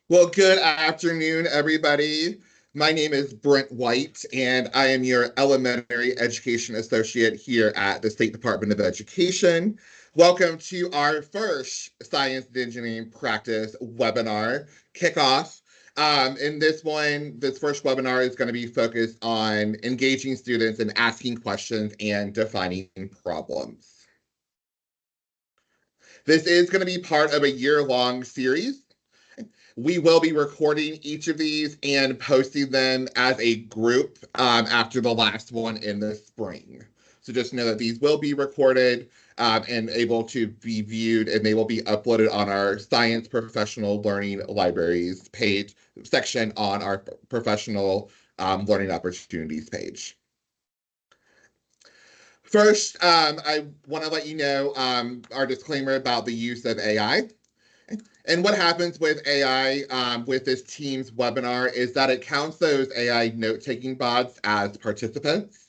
Well, good afternoon, everybody. My name is Brent White, and I am your Elementary Education Associate here at the State Department of Education. Welcome to our first Science and Engineering Practice webinar kickoff. In this first webinar is going to be focused on engaging students and asking questions and defining problems. This is going to be part of a year-long series. We will be recording each of these and posting them as a group after the last one in the spring. So just know that these will be recorded and able to be viewed, and they will be uploaded on our Science Professional Learning Libraries page section on our Professional Learning Opportunities page. First, I want to let you know our disclaimer about the use of AI. And what happens with AI with this Teams webinar is that it counts those AI note-taking bots as participants.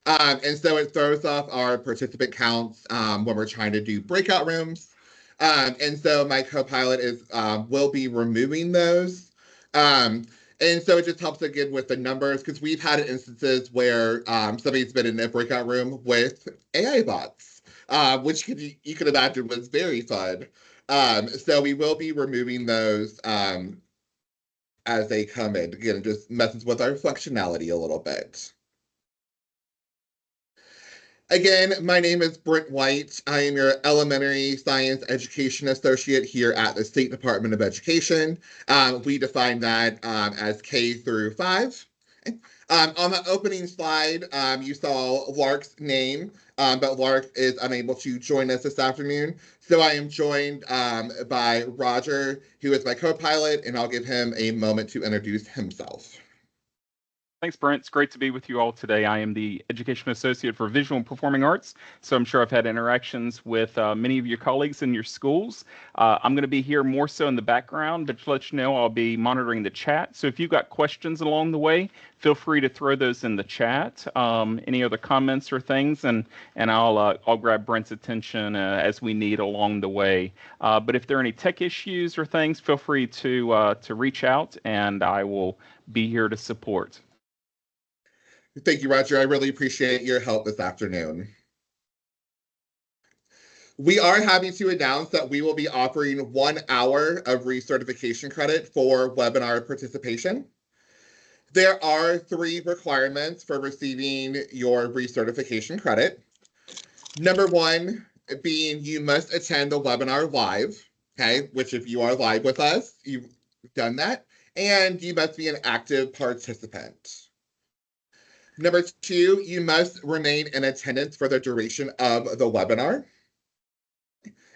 And so it throws off our participant counts when we're trying to do breakout rooms. And so my co-pilot will be removing those. And so it just helps again with the numbers, because we've had instances where somebody's been in a breakout room with AI bots, which you could imagine was very fun. So we will be removing those as they come in. Again, it just messes with our functionality a little bit. Again, my name is Brent White. I am your Elementary Science Education Associate here at the State Department of Education. We define that as K through 5. On the opening slide, you saw Lark's name, but Lark is unable to join us this afternoon. So I am joined by Roger, who is my co-pilot, and I'll give him a moment to introduce himself. Thanks, Brent. It's great to be with you all today. I am the Education Associate for Visual and Performing Arts, so I'm sure I've had interactions with many of your colleagues in your schools. I'm going to be here more so in the background, but to let you know, I'll be monitoring the chat. So if you've got questions along the way, feel free to throw those in the chat. Any other comments or things, and I'll grab Brent's attention as we need along the way. But if there are any tech issues or things, feel free to reach out, and I will be here to support. Thank you, Roger. I really appreciate your help this afternoon. We are happy to announce that we will be offering 1 hour of recertification credit for webinar participation. There are 3 requirements for receiving your recertification credit. Number 1 being you must attend the webinar live, okay, which if you are live with us, you've done that, and you must be an active participant. Number 2, you must remain in attendance for the duration of the webinar.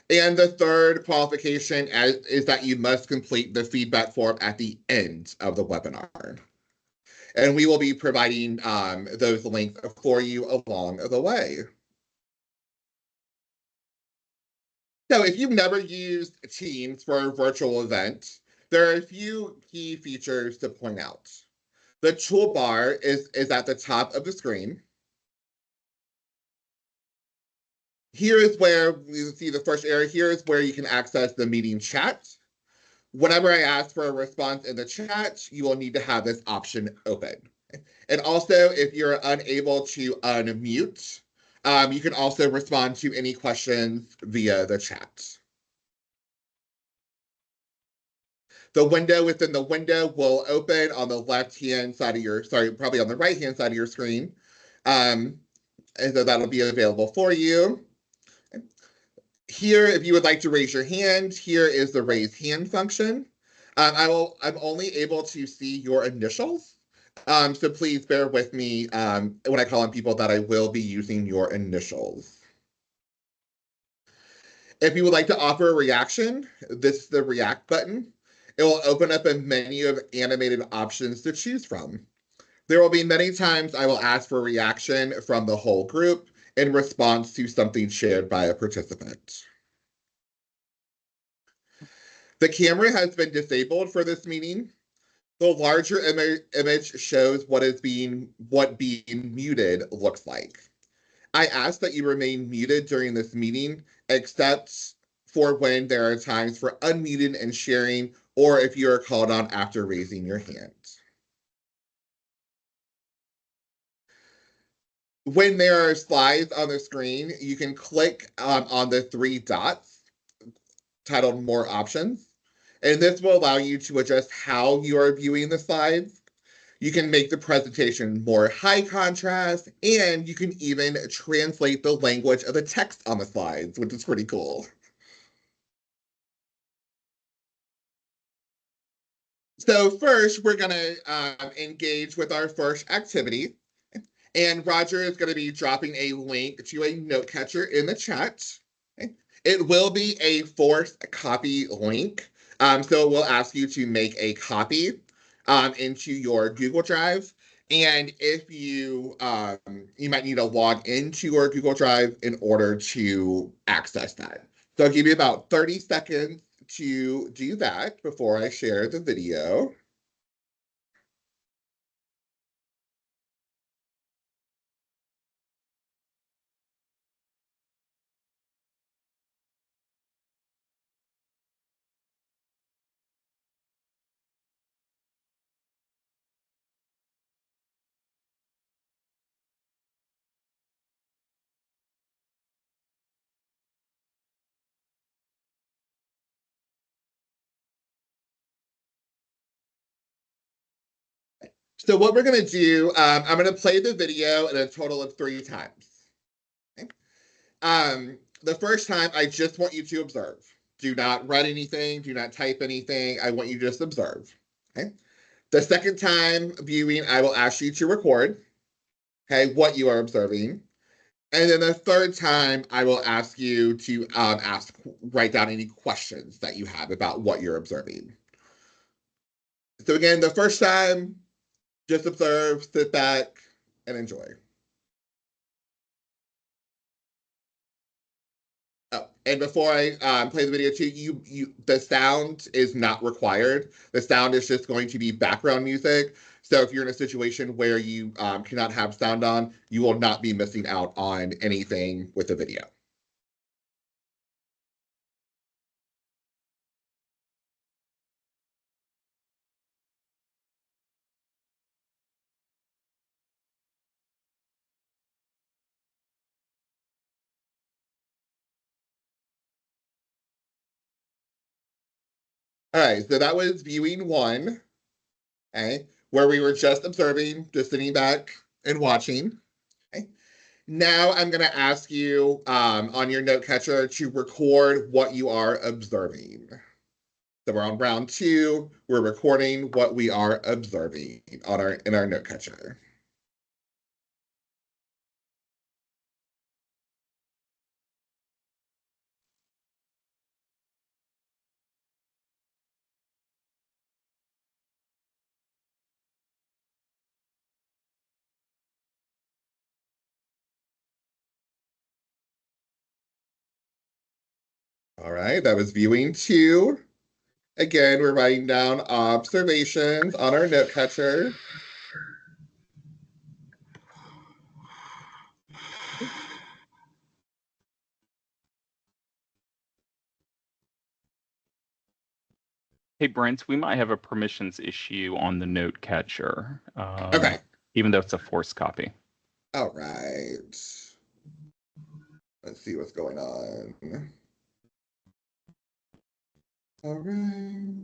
And the third qualification is that you must complete the feedback form at the end of the webinar. And we will be providing those links for you along the way. So if you've never used Teams for a virtual event, there are a few key features to point out. The toolbar is at the top of the screen. Here is where you see the first area. Here is where you can access the meeting chat. Whenever I ask for a response in the chat, you will need to have this option open. And also, if you're unable to unmute, you can also respond to any questions via the chat. The window within the window will open on the left-hand side of your, probably on the right-hand side of your screen. And so that'll be available for you. Here, if you would like to raise your hand, here is the raise hand function. I'm only able to see your initials. So please bear with me when I call on people that I will be using your initials. If you would like to offer a reaction, this is the react button. It will open up a menu of animated options to choose from. There will be many times I will ask for a reaction from the whole group in response to something shared by a participant. The camera has been disabled for this meeting. The larger image shows what being muted looks like. I ask that you remain muted during this meeting, except for when there are times for unmuting and sharing or if you are called on after raising your hand. When there are slides on the screen, you can click on the three dots titled More Options, and this will allow you to adjust how you are viewing the slides. You can make the presentation more high contrast, and you can even translate the language of the text on the slides, which is pretty cool. So first, we're going to engage with our first activity. And Roger is going to be dropping a link to a note catcher in the chat. It will be a forced copy link. So it will ask you to make a copy into your Google Drive. And if you might need to log into your Google Drive in order to access that. So I'll give you about 30 seconds to do that before I share the video. So what we're going to do, I'm going to play the video in a total of 3 times. Okay? The first time, I just want you to observe. Do not write anything. Do not type anything. I want you to just observe. Okay. The second time viewing, I will ask you to record, okay, what you are observing. And then the third time, I will ask you to write down any questions that you have about what you're observing. So again, the first time, just observe, sit back, and enjoy. Oh, and before I play the video too, the sound is not required. The sound is just going to be background music. So if you're in a situation where you cannot have sound on, you will not be missing out on anything with the video. All right, so that was viewing 1, okay, where we were just observing, just sitting back and watching. Okay. Now I'm going to ask you on your note catcher to record what you are observing. So we're on round 2. We're recording what we are observing in our note catcher. All right, that was viewing 2. Again, we're writing down observations on our note catcher. Hey, Brent, we might have a permissions issue on the note catcher. Okay. Even though it's a forced copy. All right. Let's see what's going on. All right.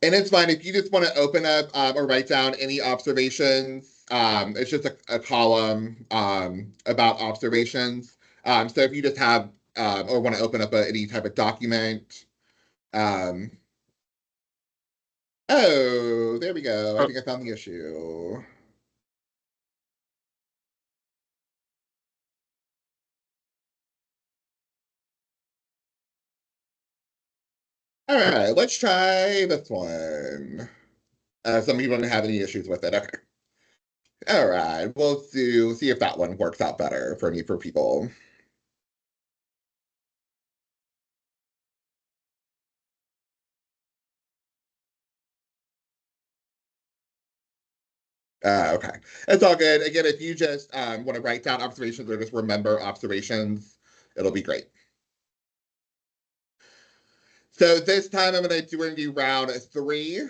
And it's fine if you just want to open up or write down any observations. It's just a column about observations. So if you just have or want to open up any type of document. Oh, there we go. I think I found the issue. All right, let's try this one. Some people don't have any issues with it. Okay. All right, we'll see if that one works out better for people. Okay, it's all good. Again, if you just want to write down observations or just remember observations, it'll be great. So this time I'm going to do round 3.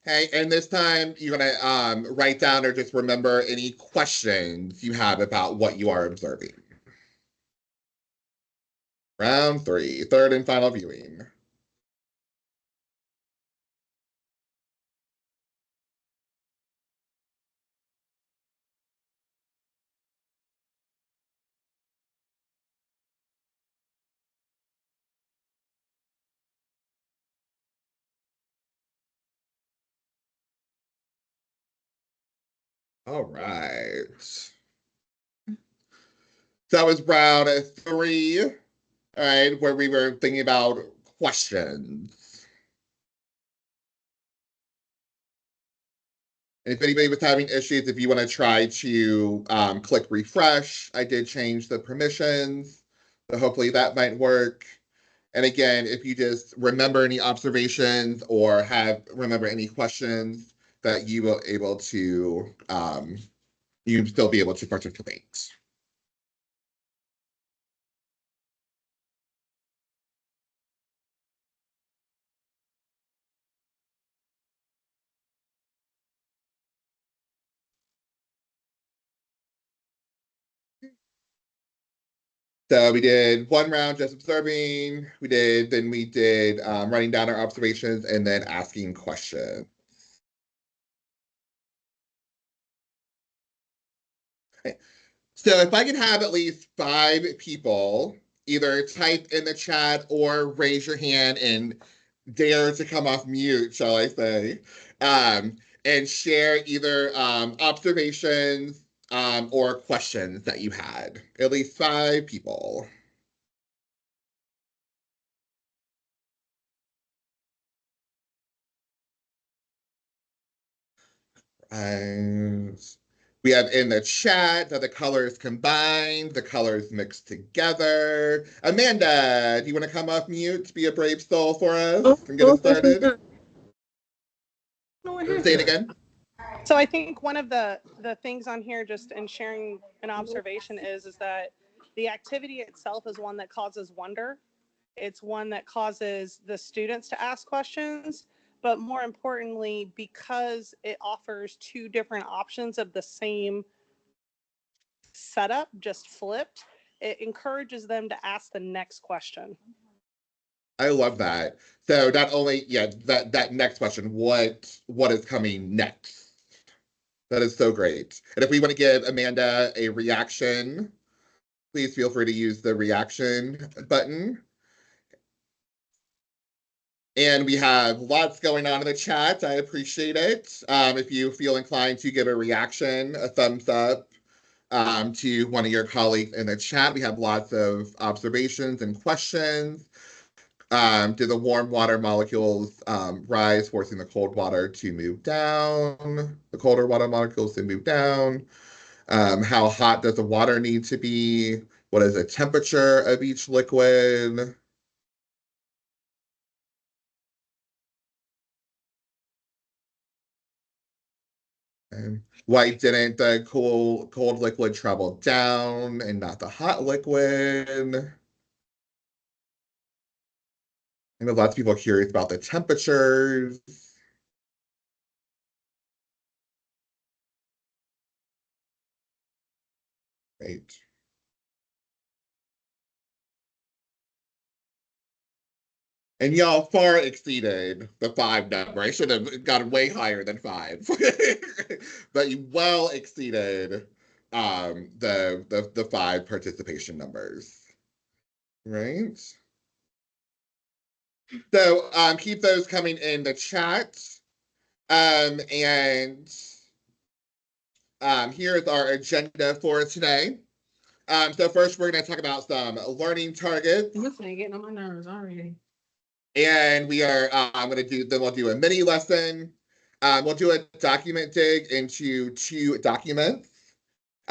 Okay, and this time you're going to write down or just remember any questions you have about what you are observing. Round 3, third and final viewing. All right. So that was round 3, all right, where we were thinking about questions. And if anybody was having issues, if you want to try to click refresh, I did change the permissions, so hopefully that might work. And again, if you just remember any observations or remember any questions that you will able to, you can still be able to participate. So we did 1 round just observing. Then we did writing down our observations and then asking questions. Okay. So if I could have at least 5 people either type in the chat or raise your hand and dare to come off mute, shall I say, and share either observations or questions that you had. At least 5 people. And we have in the chat that the colors combined, the colors mixed together. Amanda, do you want to come off mute to be a brave soul for us and get us started? Say it again. So I think one of the things on here, just in sharing an observation, is that the activity itself is one that causes wonder. It's one that causes the students to ask questions, but more importantly, because it offers 2 different options of the same setup, just flipped, it encourages them to ask the next question. I love that. So not only, that next question, what is coming next? That is so great. And if we want to give Amanda a reaction, please feel free to use the reaction button. And we have lots going on in the chat. I appreciate it. If you feel inclined to give a reaction, a thumbs up to one of your colleagues in the chat, we have lots of observations and questions. Do the warm water molecules rise, forcing the cold water to move down? The colder water molecules to move down? How hot does the water need to be? What is the temperature of each liquid? Why didn't the cold liquid travel down and not the hot liquid? I know lots of people are curious about the temperatures. Right. And y'all far exceeded the 5 number. I should have gotten way higher than 5. But you well exceeded the 5 participation numbers. Right? So keep those coming in the chat. And here's our agenda for today. So first we're going to talk about some learning targets. This ain't getting on my nerves already. And we are we'll do a mini lesson. We'll do a document dig into 2 documents.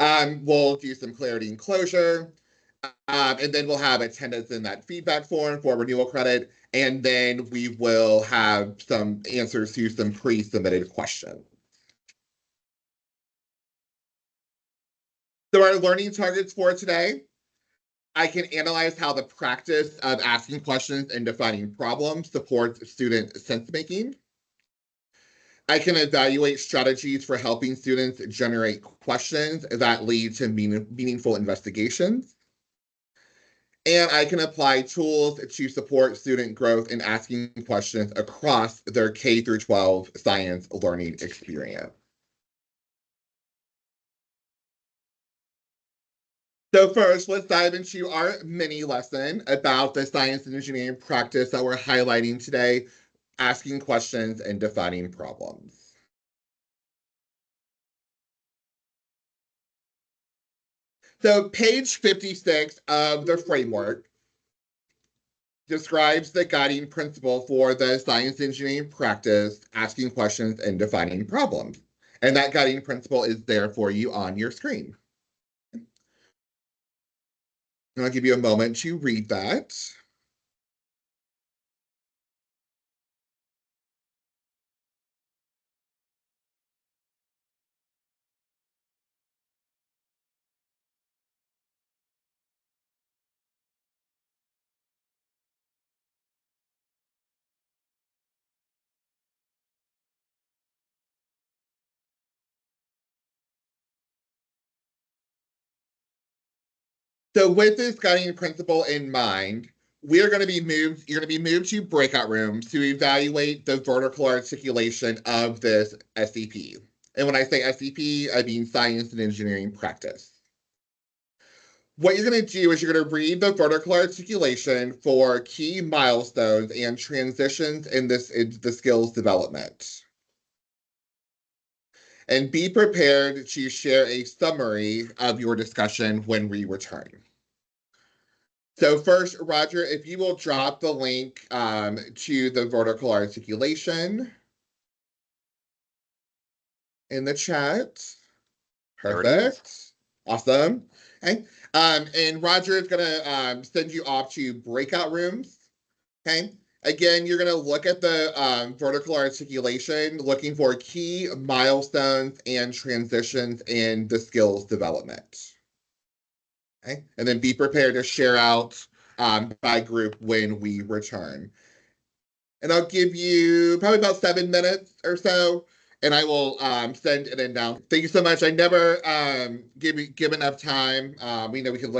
We'll do some clarity and closure. And then we'll have attendance in that feedback form for renewal credit. And then we will have some answers to some pre-submitted questions. So our learning targets for today. I can analyze how the practice of asking questions and defining problems supports student sense making. I can evaluate strategies for helping students generate questions that lead to meaningful investigations. And I can apply tools to support student growth in asking questions across their K through 12 science learning experience. So first, let's dive into our mini lesson about the science and engineering practice that we're highlighting today, asking questions and defining problems. So page 56 of the framework describes the guiding principle for the science engineering practice, asking questions and defining problems. And that guiding principle is there for you on your screen. And I'll give you a moment to read that. So with this guiding principle in mind, you're going to be moved to breakout rooms to evaluate the vertical articulation of this SEP. And when I say SEP, I mean science and engineering practice. What you're going to do is you're going to read the vertical articulation for key milestones and transitions in the skills development. And be prepared to share a summary of your discussion when we return. So first, Roger, if you will drop the link to the vertical articulation in the chat. Perfect. Awesome. Okay. And Roger is going to send you off to breakout rooms. Okay. Again, you're going to look at the vertical articulation, looking for key milestones and transitions in the skills development. Okay. And then be prepared to share out by group when we return. And I'll give you probably about 7 minutes or so, and I will send it in now. Thank you so much. I never give enough time. We know we can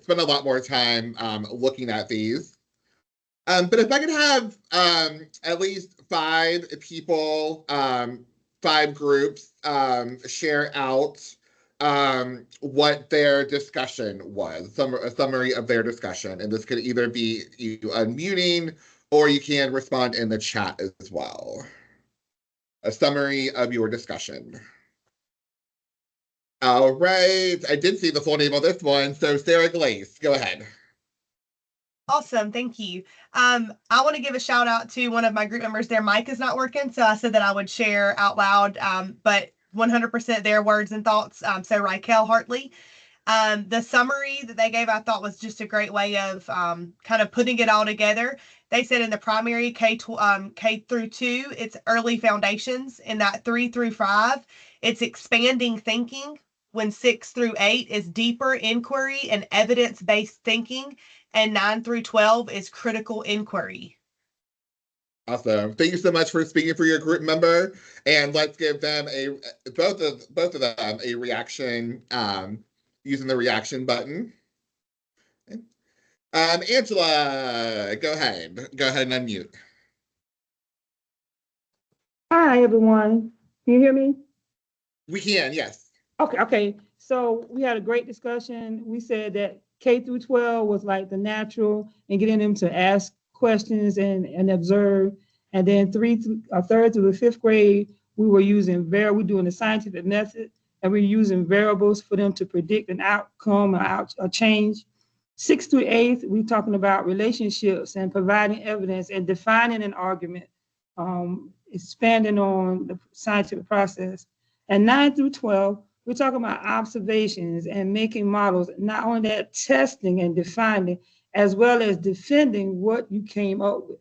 spend a lot more time looking at these. But if I could have at least 5 people, 5 groups share out what their discussion was, a summary of their discussion. And this could either be you unmuting or you can respond in the chat as well. A summary of your discussion. All right, I did see the full name of this one. So Sarah Glaze, go ahead. Awesome, thank you. I want to give a shout out to one of my group members. Their mic is not working, so I said that I would share out loud, but 100% their words and thoughts. So Raquel Hartley, the summary that they gave, I thought was just a great way of kind of putting it all together. They said in the primary K through 2, it's early foundations. In that 3 through 5, it's expanding thinking. When 6 through 8 is deeper inquiry and evidence-based thinking. And 9 through 12 is critical inquiry. Awesome. Thank you so much for speaking for your group member. And let's give them both of them a reaction using the reaction button. Okay. Angela, go ahead and unmute. Hi, everyone. Can you hear me? We can, yes. Okay. So we had a great discussion. We said that K through 12 was like the natural and getting them to ask questions and observe. And then 3rd through the 5th grade, we're doing the scientific method, and we're using variables for them to predict an outcome or a change. 6th through 8th, we're talking about relationships and providing evidence and defining an argument, expanding on the scientific process. And 9 through 12, we're talking about observations and making models, not only that, testing and defining, as well as defending what you came up with.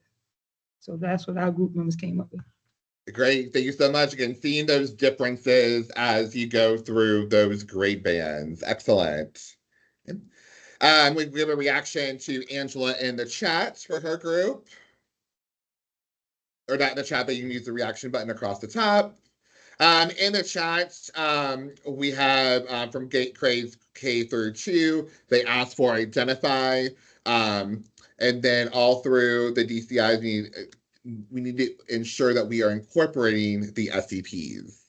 So that's what our group members came up with. Great. Thank you so much. Again, seeing those differences as you go through those grade bands. Excellent. We give a reaction to Angela in the chat for her group. Or not in the chat, but you can use the reaction button across the top. In the chat, we have from grades K through 2, they ask for identify. And then all through the DCIs, we need to ensure that we are incorporating the SCPs.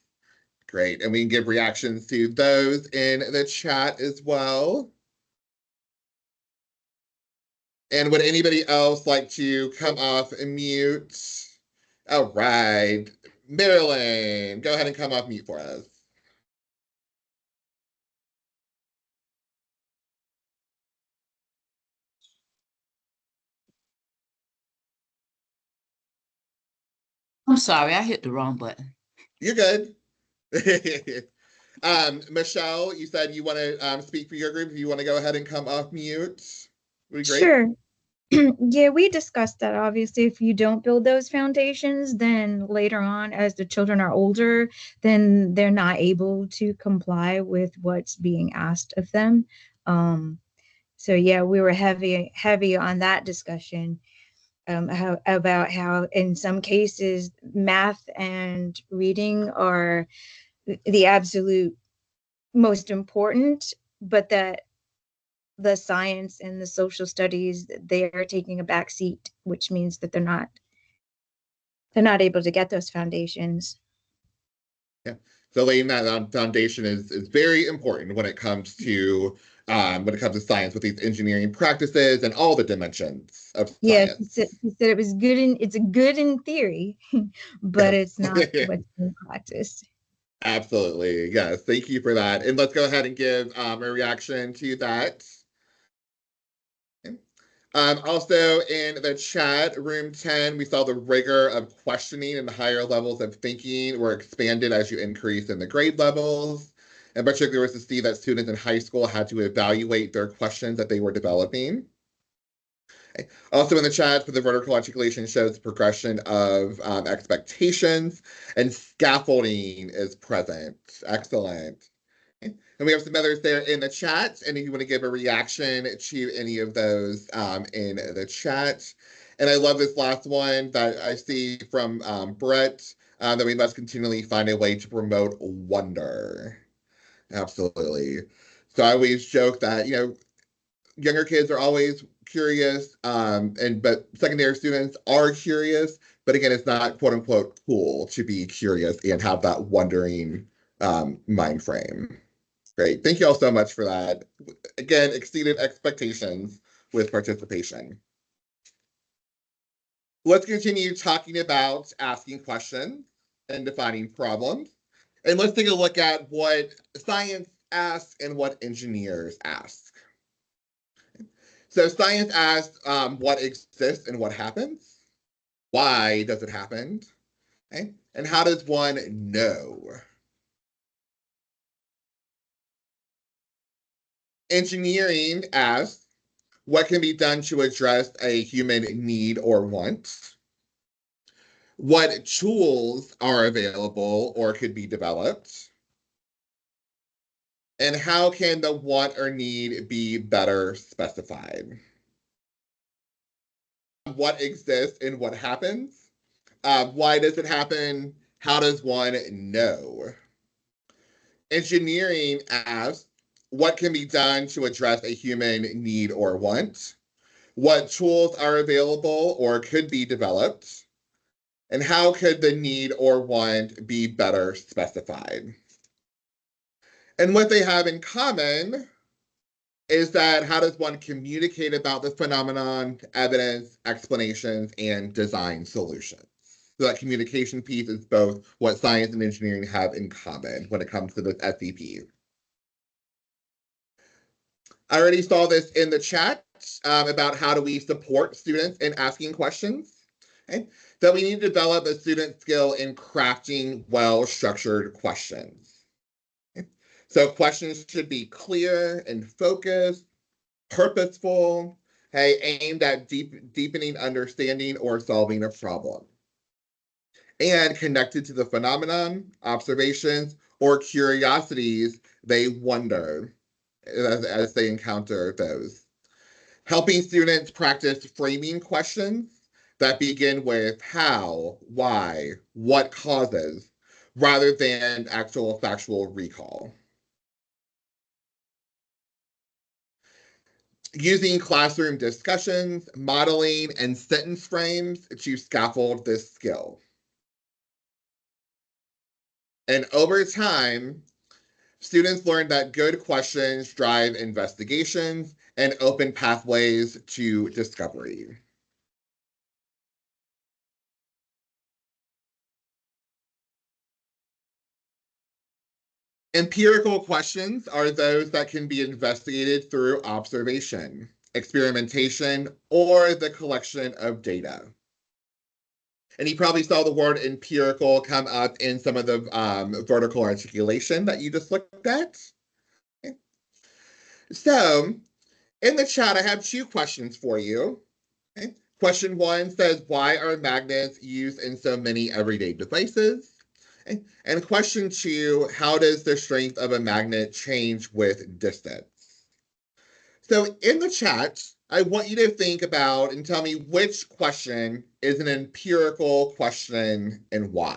Great. And we can give reactions to those in the chat as well. And would anybody else like to come off and mute? All right. Marilyn, go ahead and come off mute for us. I'm sorry, I hit the wrong button. You're good. Michelle, you said you want to speak for your group. If you want to go ahead and come off mute, would be great. Sure. Yeah, we discussed that. Obviously, if you don't build those foundations, then later on, as the children are older, then they're not able to comply with what's being asked of them. So yeah, we were heavy on that discussion. About how in some cases math and reading are the absolute most important, but that the science and the social studies, they are taking a back seat, which means that they're not able to get those foundations. Yeah, so laying that foundation is very important when it comes to science with these engineering practices and all the dimensions of science. Yeah, he said it was good it's good in theory, but it's not what's in practice. Absolutely, yes. Thank you for that. And let's go ahead and give a reaction to that. Also in the chat, room 10, we saw the rigor of questioning and the higher levels of thinking were expanded as you increase in the grade levels. And particularly was to see that students in high school had to evaluate their questions that they were developing. Okay. Also in the chat for the vertical articulation shows progression of expectations, and scaffolding is present. Excellent. And we have some others there in the chat, and if you want to give a reaction to any of those in the chat. And I love this last one that I see from Brett, that we must continually find a way to promote wonder. Absolutely. So I always joke that, younger kids are always curious, but secondary students are curious, but again, it's not quote unquote cool to be curious and have that wondering mind frame. Great. Thank you all so much for that. Again, exceeded expectations with participation. Let's continue talking about asking questions and defining problems. And let's take a look at what science asks and what engineers ask. So science asks what exists and what happens. Why does it happen? Okay? And how does one know? Engineering asks what can be done to address a human need or want, what tools are available or could be developed, and how can the want or need be better specified. What exists and what happens, why does it happen, how does one know? Engineering asks what can be done to address a human need or want, what tools are available or could be developed, and how could the need or want be better specified. And what they have in common is that how does one communicate about the phenomenon, evidence, explanations, and design solutions. So that communication piece is both what science and engineering have in common when it comes to this SCP. I already saw this in the chat about how do we support students in asking questions. Okay? So we need to develop a student skill in crafting well-structured questions. Okay? So questions should be clear and focused, purposeful, aimed at deepening understanding or solving a problem, and connected to the phenomenon, observations, or curiosities they wonder. as they encounter those. Helping students practice framing questions that begin with how, why, what causes, rather than actual factual recall. Using classroom discussions, modeling, and sentence frames to scaffold this skill. And over time, students learn that good questions drive investigations and open pathways to discovery. Empirical questions are those that can be investigated through observation, experimentation, or the collection of data. And you probably saw the word empirical come up in some of the vertical articulation that you just looked at. Okay. So in the chat, I have 2 questions for you. Okay. Question 1 says, why are magnets used in so many everyday devices? And question 2, how does the strength of a magnet change with distance? So in the chat, I want you to think about and tell me which question is an empirical question and why.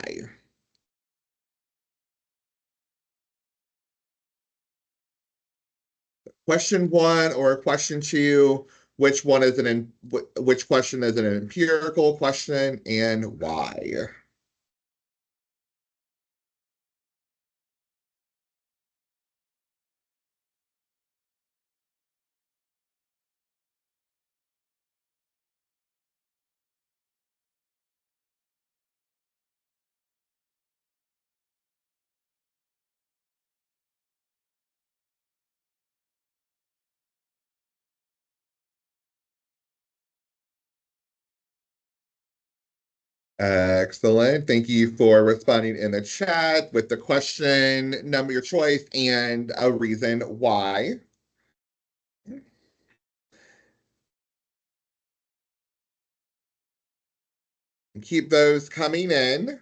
Question 1 or question 2, which question is an empirical question and why? Excellent. Thank you for responding in the chat with the question, number your choice, and a reason why. Keep those coming in.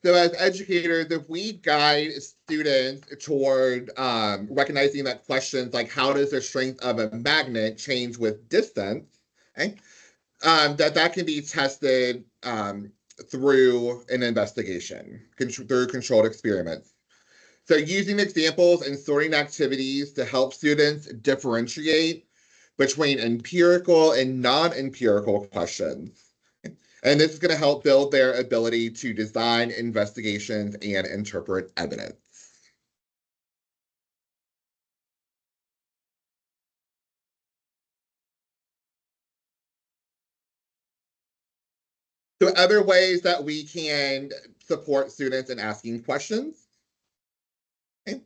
So as educators, if we guide students toward recognizing that questions like how does the strength of a magnet change with distance, okay, that can be tested through an investigation, through controlled experiments. So using examples and sorting activities to help students differentiate between empirical and non-empirical questions. And this is going to help build their ability to design investigations and interpret evidence. So other ways that we can support students in asking questions, okay,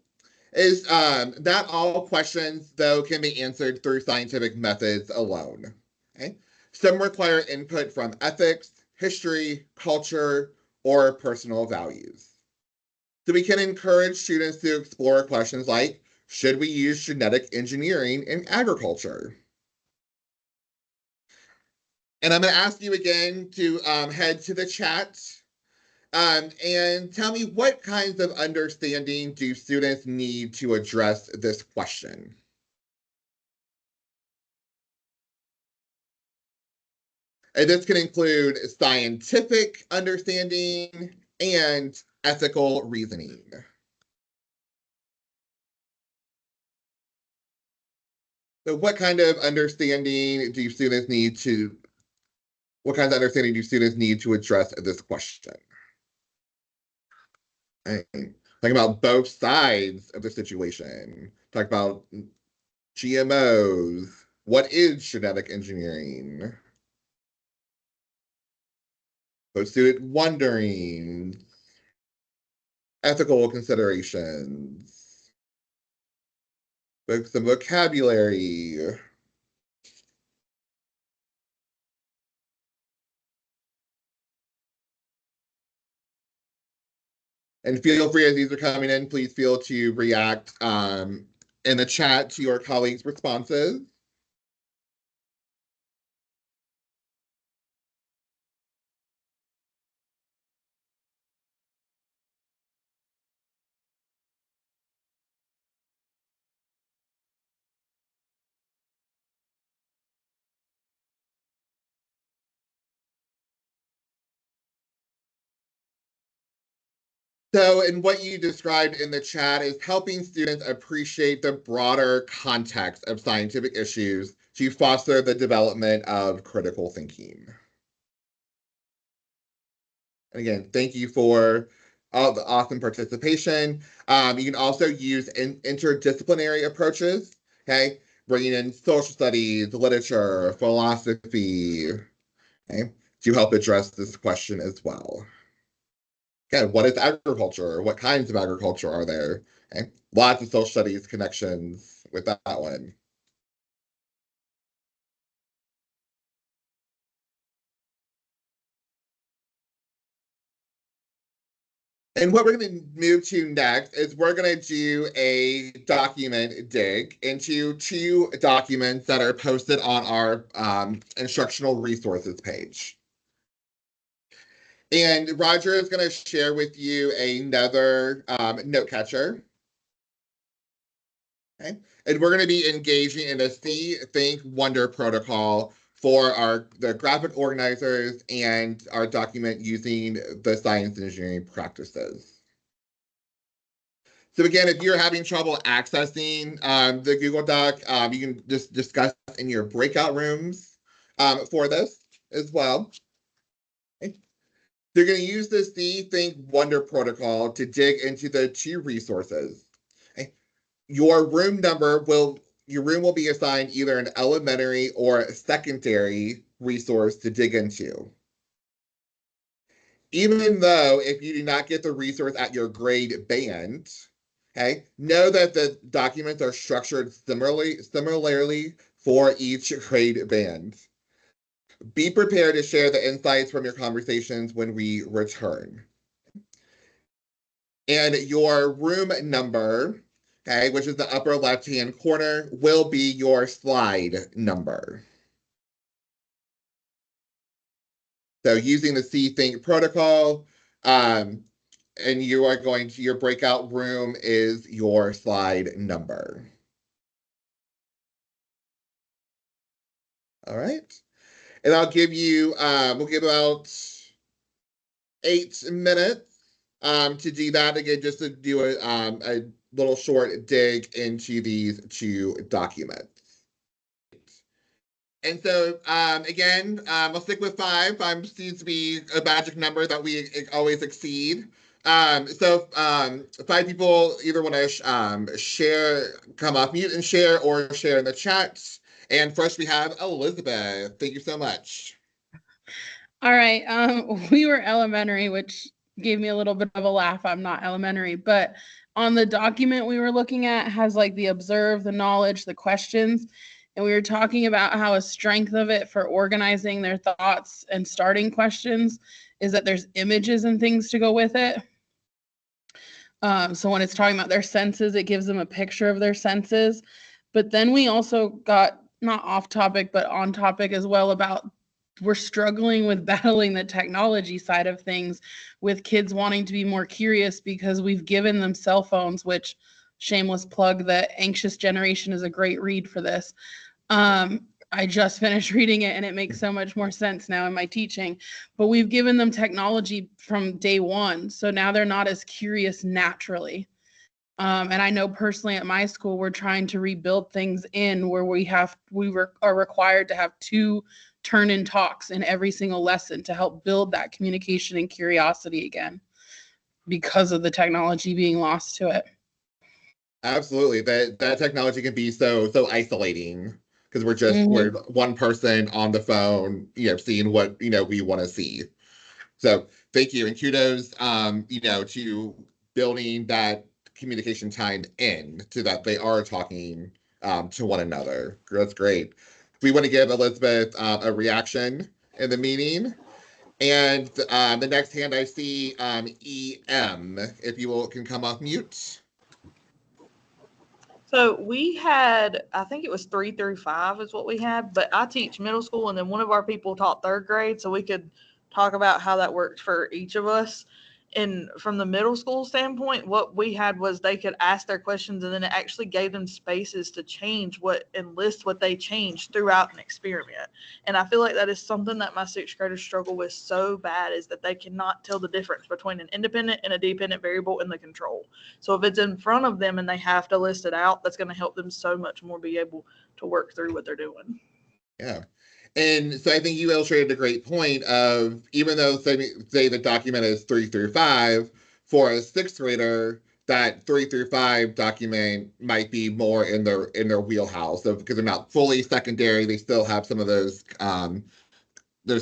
is not all questions, though, can be answered through scientific methods alone. Okay? Some require input from ethics, history, culture, or personal values. So we can encourage students to explore questions like, should we use genetic engineering in agriculture? And I'm going to ask you again to head to the chat and tell me what kinds of understanding do students need to address this question? And this can include scientific understanding and ethical reasoning. So what kinds of understanding do students need to address this question? Okay. Talking about both sides of the situation. Talk about GMOs. What is genetic engineering? Both student wondering. Ethical considerations. Some vocabulary. And feel free as these are coming in, please feel to react in the chat to your colleagues' responses. So, and what you described in the chat is helping students appreciate the broader context of scientific issues to foster the development of critical thinking. And again, thank you for all the awesome participation. You can also use interdisciplinary approaches, okay? Bringing in social studies, literature, philosophy, okay, to help address this question as well. Okay, what is agriculture? What kinds of agriculture are there? Okay, lots of social studies connections with that one. And what we're going to move to next is we're going to do a document dig into 2 documents that are posted on our instructional resources page. And Roger is going to share with you another note catcher. Okay. And we're going to be engaging in a See, Think, Wonder protocol for the graphic organizers and our document using the science and engineering practices. So again, if you're having trouble accessing the Google Doc, you can just discuss in your breakout rooms for this as well. Okay. You're going to use the See, Think, Wonder protocol to dig into the 2 resources. Okay. Your room will be assigned either an elementary or a secondary resource to dig into. Even though if you do not get the resource at your grade band, okay, know that the documents are structured similarly for each grade band. Be prepared to share the insights from your conversations when we return. And your room number, okay, which is the upper left-hand corner, will be your slide number. So using the See, Think protocol, and you are going to, your breakout room is your slide number. All right. And I'll give you, we'll give about 8 minutes to do that again, just to do a little short dig into these 2 documents. And so, again, I'll stick with 5. 5 seems to be a magic number that we always exceed. So 5 people either want to share, come off mute and share, or share in the chat. And first we have Elizabeth. Thank you so much. All right. We were elementary, which gave me a little bit of a laugh. I'm not elementary, but on the document we were looking at has like the observe, the knowledge, the questions. And we were talking about how a strength of it for organizing their thoughts and starting questions is that there's images and things to go with it. So when it's talking about their senses, it gives them a picture of their senses. But then we also got, not off topic, but on topic as well, about we're struggling with battling the technology side of things with kids wanting to be more curious because we've given them cell phones, which, shameless plug, the Anxious Generation is a great read for this. I just finished reading it and it makes so much more sense now in my teaching, but we've given them technology from day one. So now they're not as curious naturally. And I know personally at my school, we're trying to rebuild things in where we are required to have 2 turn-in talks in every single lesson to help build that communication and curiosity again because of the technology being lost to it. Absolutely. That technology can be so isolating because we're one person on the phone, seeing what, we want to see. So thank you. And kudos, to building that communication time in so that they are talking to one another. That's great. We want to give Elizabeth a reaction in the meeting. And the next hand I see, EM, if you can come off mute. So we had, I think it was 3 through 5 is what we had, but I teach middle school and then one of our people taught 3rd grade, so we could talk about how that worked for each of us. And from the middle school standpoint, what we had was they could ask their questions, and then it actually gave them spaces to change what and list what they changed throughout an experiment. And I feel like that is something that my sixth graders struggle with so bad, is that they cannot tell the difference between an independent and a dependent variable in the control. So if it's in front of them and they have to list it out, that's going to help them so much more be able to work through what they're doing. Yeah. And so I think you illustrated a great point of, even though say the document is 3 through 5, for a sixth grader, that 3 through 5 document might be more in their wheelhouse. So because they're not fully secondary, they still have some of those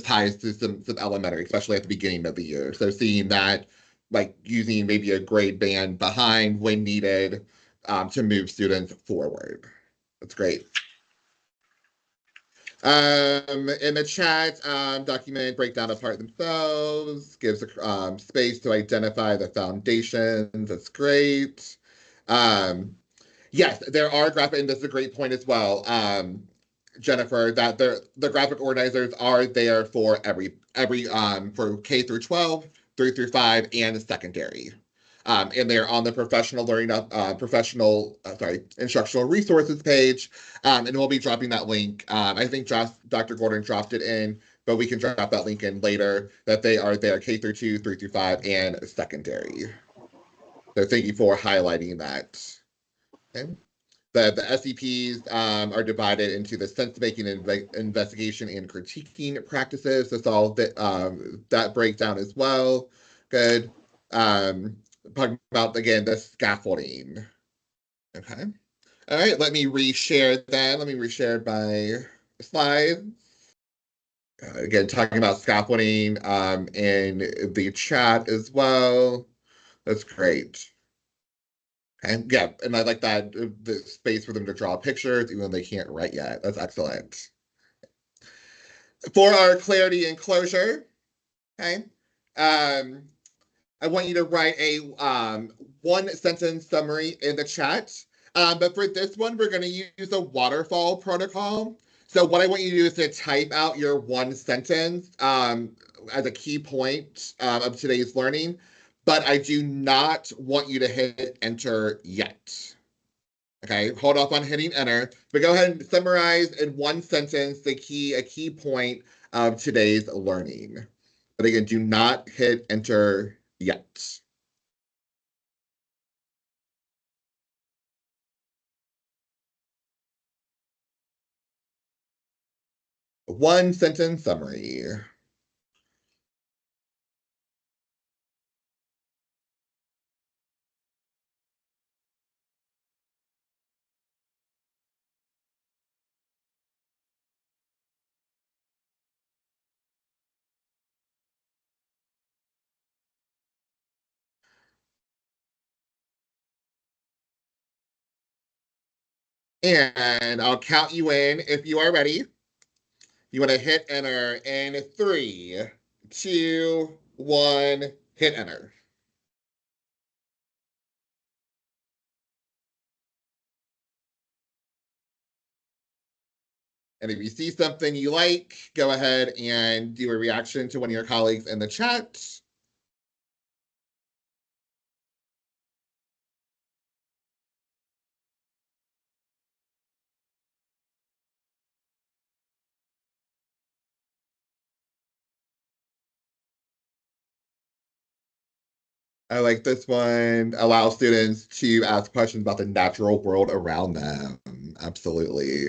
ties to some elementary, especially at the beginning of the year. So seeing that, like using maybe a grade band behind when needed to move students forward. That's great. In the chat, document breakdown apart themselves, gives space to identify the foundations. That's great. Yes, there are graphic, and this is a great point as well, Jennifer, that the graphic organizers are there for every for K through 12, 3 through 5, and secondary. And they're on the instructional resources page. And we'll be dropping that link. I think Dr. Gordon dropped it in, but we can drop that link in later, that they are there K through 2, 3 through 5, and secondary. So thank you for highlighting that. Okay. The SEPs are divided into the sense-making, investigation, and critiquing practices. That's all that breakdown as well. Good. Talking about, again, the scaffolding. Okay. All right, let me reshare that. Let me reshare my slides. Again, talking about scaffolding in the chat as well. That's great. Okay, yeah, and I like that, the space for them to draw pictures, even though they can't write yet. That's excellent. For our clarity and closure, okay, I want you to write a one sentence summary in the chat. But for this one, we're going to use a waterfall protocol. So what I want you to do is to type out your one sentence as a key point of today's learning. But I do not want you to hit enter yet. Okay, hold off on hitting enter, but go ahead and summarize in one sentence a key point of today's learning. But again, do not hit enter yet. One sentence summary. And I'll count you in if you are ready. You want to hit enter in 3, 2, 1, hit enter. And if you see something you like, go ahead and do a reaction to one of your colleagues in the chat. I like this one. Allow students to ask questions about the natural world around them. Absolutely.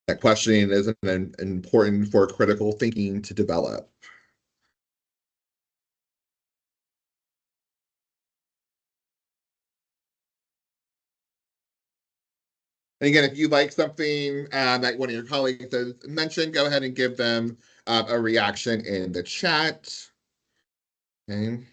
That questioning is important for critical thinking to develop. And again, if you like something that one of your colleagues has mentioned, go ahead and give them a reaction in the chat. Okay.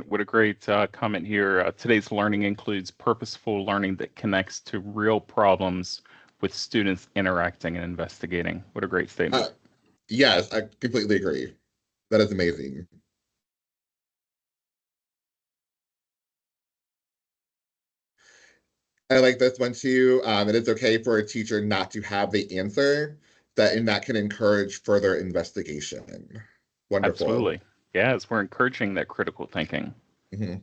What a great comment here. Today's learning includes purposeful learning that connects to real problems with students interacting and investigating. What a great statement. Yes, I completely agree. That is amazing. I like this one too. It is okay for a teacher not to have the answer, and that can encourage further investigation. Wonderful. Absolutely. Yes, we're encouraging that critical thinking. Mhm.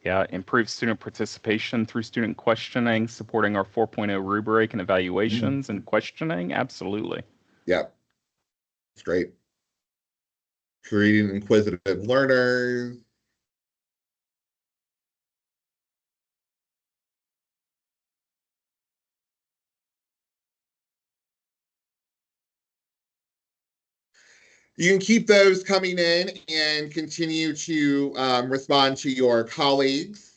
Yeah, improve student participation through student questioning, supporting our 4.0 rubric and evaluations and questioning. Absolutely. Yep. It's great. Creating inquisitive learners. You can keep those coming in and continue to respond to your colleagues.